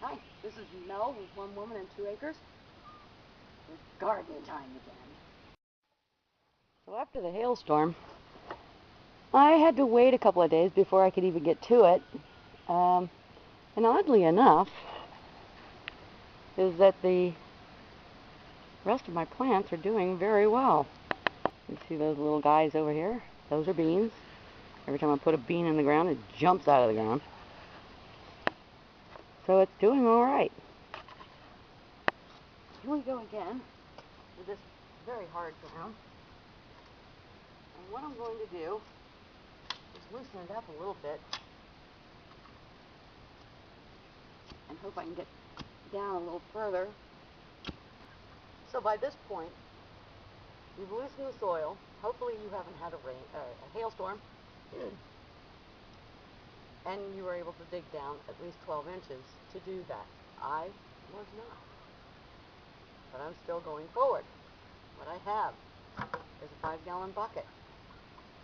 Hi, this is Mel with One Woman and 2 Acres. It's garden time again. So after the hailstorm, I had to wait a couple of days before I could even get to it. And oddly enough, is that the rest of my plants are doing very well. You see those little guys over here? Those are beans. Every time I put a bean in the ground, it jumps out of the ground. So it's doing all right. Here we go again with this very hard ground. And what I'm going to do is loosen it up a little bit and hope I can get down a little further. So by this point, you've loosened the soil. Hopefully you haven't had a hailstorm. And you were able to dig down at least 12 inches to do that. I was not. But I'm still going forward. What I have is a 5-gallon bucket.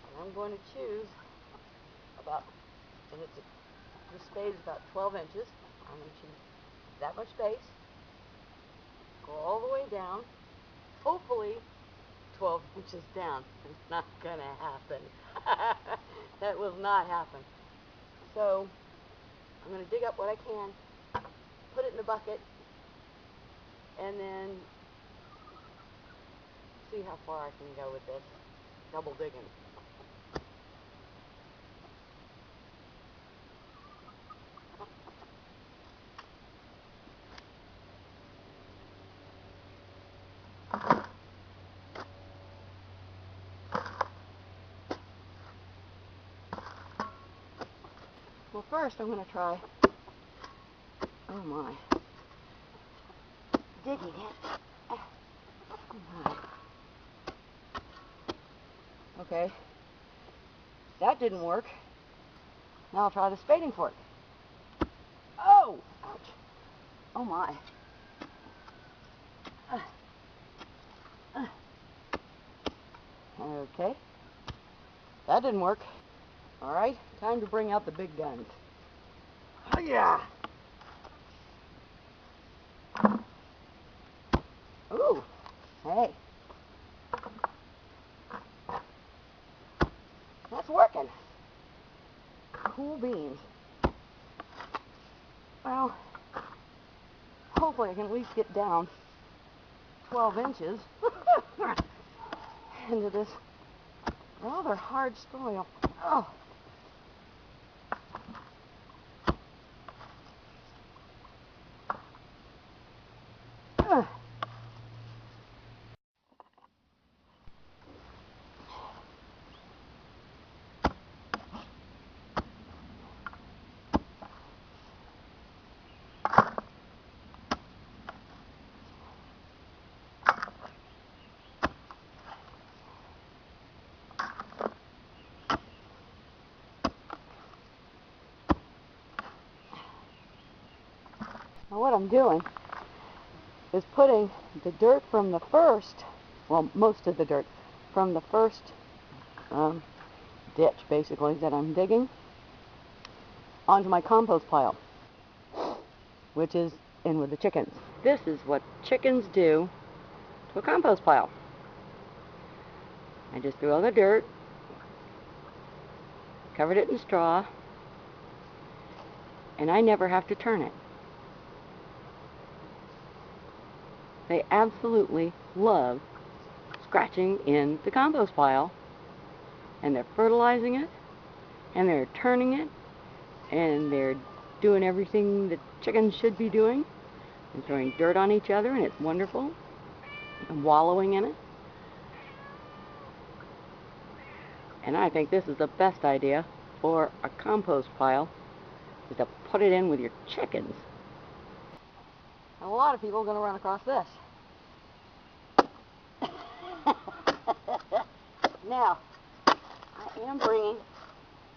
And I'm going to choose about, and the spade is about 12 inches. I'm going to choose that much space. Go all the way down. Hopefully 12 inches down. It's not going to happen. That will not happen. So I'm going to dig up what I can, put it in the bucket, and then see how far I can go with this double digging. Well, first I'm going to try, oh my, digging it. Oh my. Okay, that didn't work. Now I'll try the spading fork. Oh, ouch. Oh my. Okay, that didn't work. All right, time to bring out the big guns. Oh yeah. Ooh, hey. That's working. Cool beans. Well, hopefully I can at least get down 12 inches into this rather hard soil. Oh. Now what I'm doing is putting the dirt from the first, well, most of the dirt from the first ditch, basically, that I'm digging, onto my compost pile, which is in with the chickens. This is what chickens do to a compost pile. I just threw all the dirt, covered it in straw, and I never have to turn it. They absolutely love scratching in the compost pile, and they're fertilizing it, and they're turning it, and they're doing everything that chickens should be doing, and throwing dirt on each other, and it's wonderful, and wallowing in it. And I think this is the best idea for a compost pile, is to put it in with your chickens. And a lot of people are going to run across this. Now, I am bringing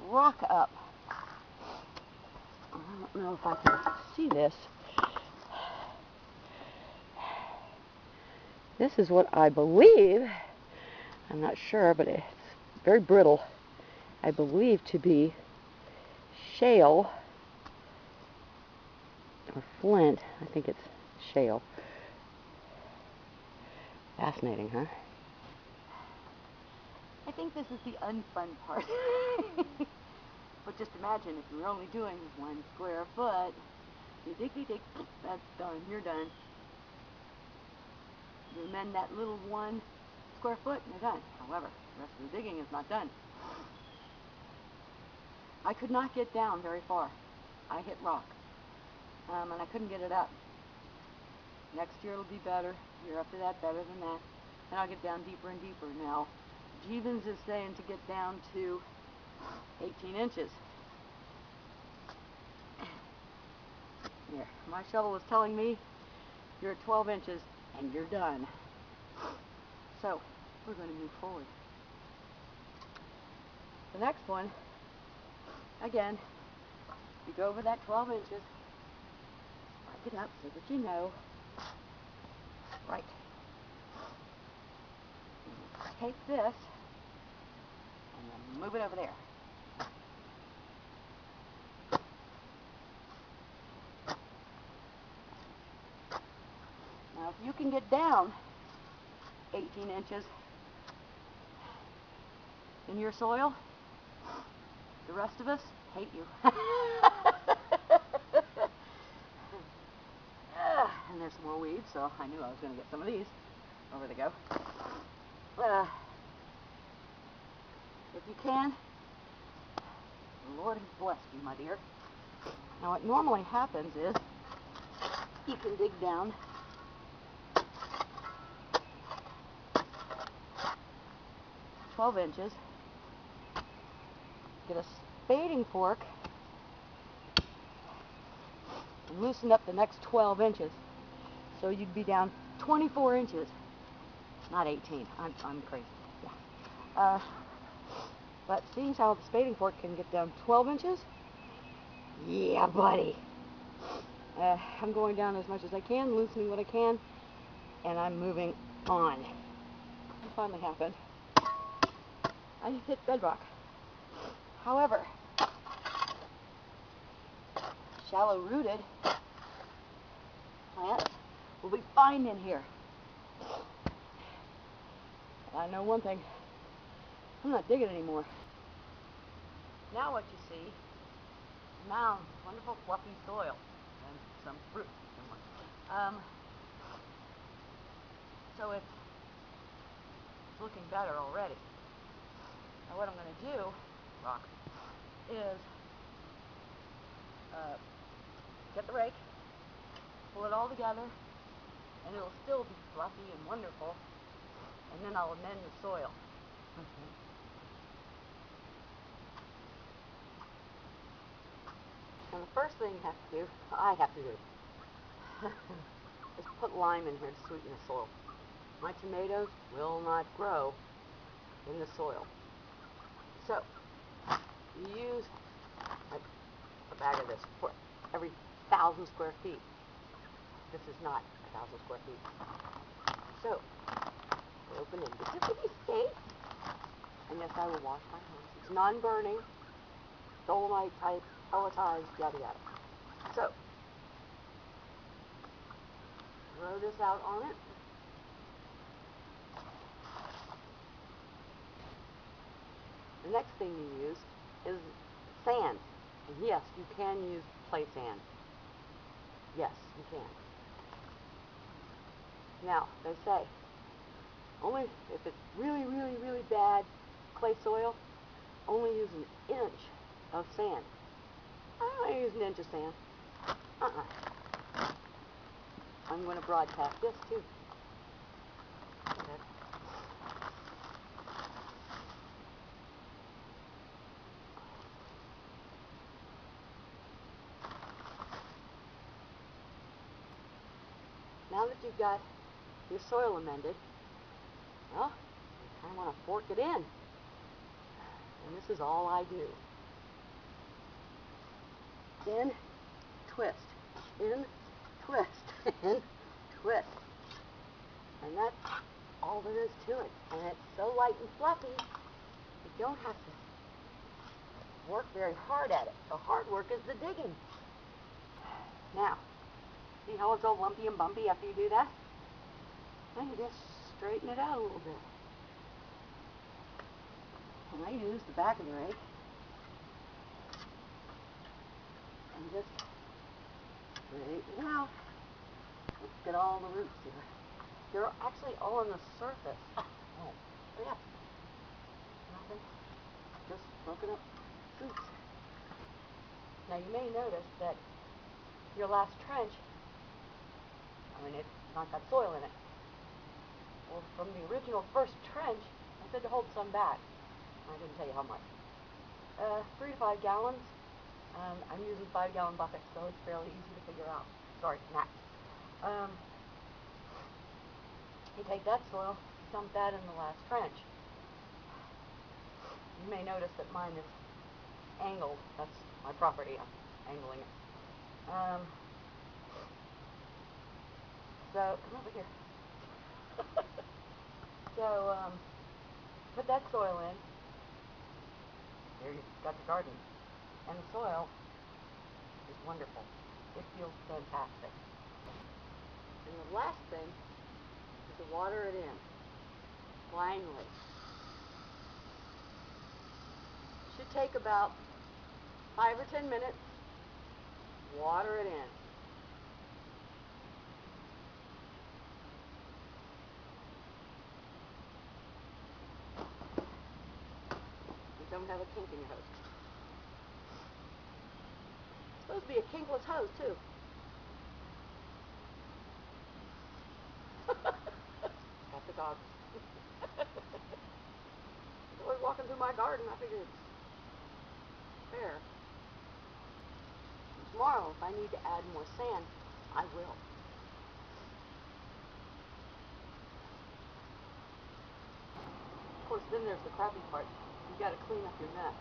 rock up. I don't know if I can see this. This is what I believe, I'm not sure, but it's very brittle, I believe to be shale or flint. I think it's shale. Fascinating, huh? I think this is the unfun part. But just imagine if you were only doing 1 square foot. You dig, that's done. You're done. You amend that little 1 square foot and you're done. However, the rest of the digging is not done. I could not get down very far. I hit rock. And I couldn't get it up. Next year it'll be better. Year after that, better than that. And I'll get down deeper and deeper. Now, Jeavons is saying to get down to 18 inches. Here, my shovel was telling me you're at 12 inches and you're done. So, we're going to move forward. The next one, again, you go over that 12 inches, mark it up so that you know. Right. Take this and then move it over there. Now, if you can get down 18 inches in your soil, the rest of us hate you. And there's some more weeds, so I knew I was going to get some of these. Oh, where they go. If you can, the Lord has blessed you, my dear. Now, what normally happens is you can dig down $12 inches, get a spading fork, and loosen up the next 12 inches. So you'd be down 24 inches, not 18. I'm crazy. Yeah. But seeing how the spading fork can get down 12 inches, yeah, buddy. I'm going down as much as I can, loosening what I can, and I'm moving on. It finally happened. I hit bedrock. However, shallow-rooted plants will be fine in here. I know one thing. I'm not digging anymore. Now what you see, mounds, wonderful fluffy soil, and some fruit. So it's looking better already. Now what I'm going to do, rock, is get the rake, pull it all together, and it'll still be fluffy and wonderful, and then I'll amend the soil. And the first thing I have to do, is put lime in here to sweeten the soil. My tomatoes will not grow in the soil. So, you use a bag of this for every 1,000 square feet. This is not 1,000 square feet. So, open in bitty states, and yes, I will wash my hands. It's non-burning, dolomite type, pelletized, yada yada. So, throw this out on it. The next thing you use is sand. And yes, you can use clay sand. Yes, you can. Now, they say, only if it's really, really, really bad clay soil, only use an inch of sand. I don't use an inch of sand. I'm going to broadcast this too. Okay. Now that you've got your soil amended, well, you kind of want to fork it in. And this is all I do. In, twist, in, twist, in, twist. And that's all there is to it. And it's so light and fluffy, you don't have to work very hard at it. The hard work is the digging. Now, See how it's all lumpy and bumpy after you do that? Then you just straighten it out a little bit. And I use the back of the rake and just straighten it out. Let's get all the roots here. They're actually all on the surface. Oh, yeah. Nothing. Just broken up roots. Now you may notice that your last trench, it's not got soil in it. Well, from the original first trench, I said to hold some back. I didn't tell you how much. 3 to 5 gallons. I'm using 5-gallon buckets, so it's fairly easy to figure out. Sorry, max. You take that soil, dump that in the last trench. You may notice that mine is angled. That's my property. I'm angling it. So, come over here. So, put that soil in. There you've got the garden. And the soil is wonderful. It feels fantastic. And the last thing is to water it in. Blindly. Should take about 5 or 10 minutes. Water it in. You don't have a kink in your hose. It's supposed to be a kinkless hose, too. Got the dog. He's always walking through my garden. I figured it's fair. Tomorrow, if I need to add more sand, I will. Of course, then there's the crappy part. You've got to clean up your mess.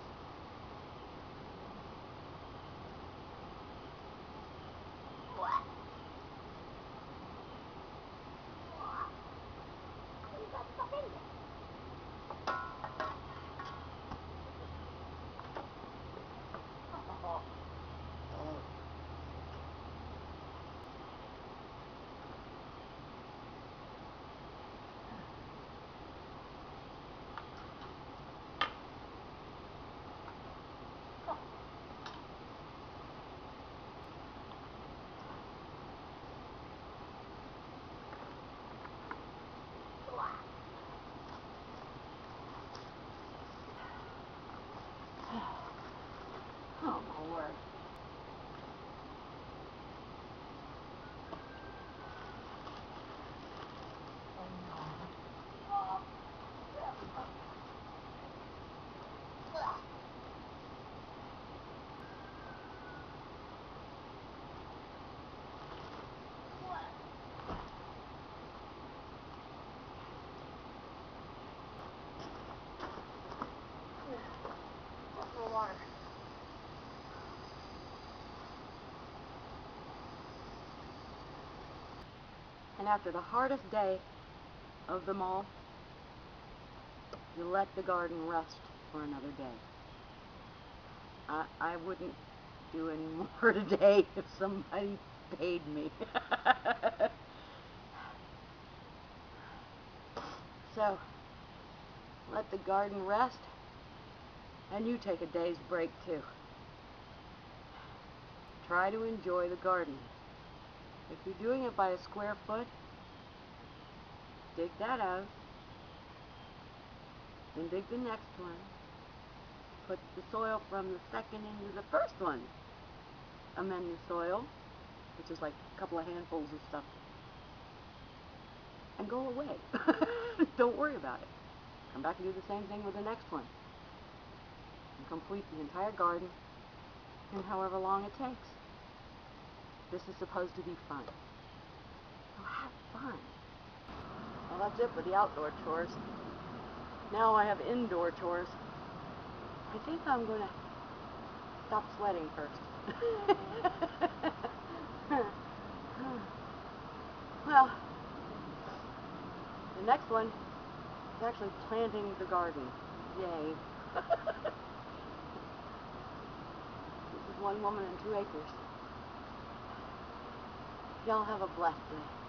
Oh, my word. More water. And after the hardest day of them all, you let the garden rest for another day. I wouldn't do any more today if somebody paid me. So, let the garden rest, and you take a day's break too. Try to enjoy the garden. If you're doing it by a square foot, dig that out, then dig the next one. Put the soil from the second into the first one. Amend the soil, which is like a couple of handfuls of stuff, and go away. Don't worry about it. Come back and do the same thing with the next one. And complete the entire garden in however long it takes. This is supposed to be fun. So have fun. Well, that's it for the outdoor chores. Now I have indoor chores. I think I'm going to stop sweating first. Well, the next one is actually planting the garden. Yay. This is 1 woman and 2 acres. Y'all have a blessed day.